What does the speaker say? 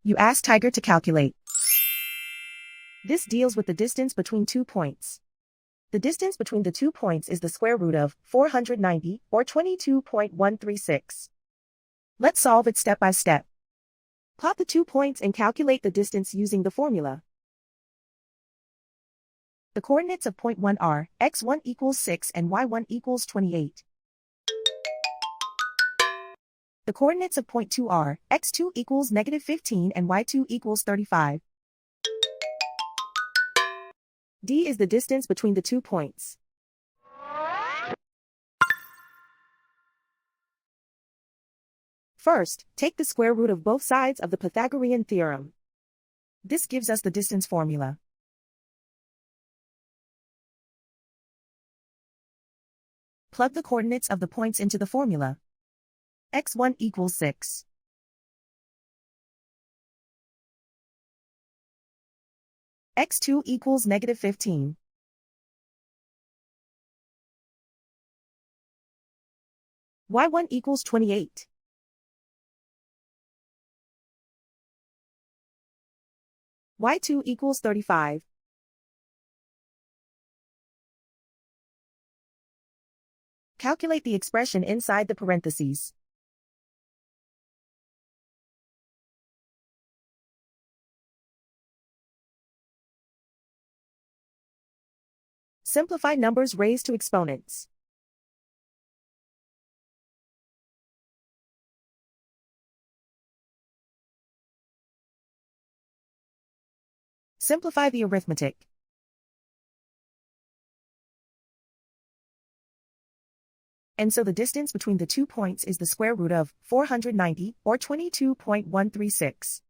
You ask Tiger to calculate. This deals with the distance between 2 points. The distance between the 2 points is the square root of 490, or 22.136. Let's solve it step by step. Plot the 2 points and calculate the distance using the formula. The coordinates of point 1 are x1 equals 6 and y1 equals 28. The coordinates of point 2 are x2 equals -15 and y2 equals 35. D is the distance between the 2 points. First, take the square root of both sides of the Pythagorean theorem. This gives us the distance formula. Plug the coordinates of the points into the formula. x1 equals 6. x2 equals -15. y1 equals 28. y2 equals 35. Calculate the expression inside the parentheses. Simplify numbers raised to exponents. Simplify the arithmetic. And so the distance between the 2 points is the square root of 490, or 22.136.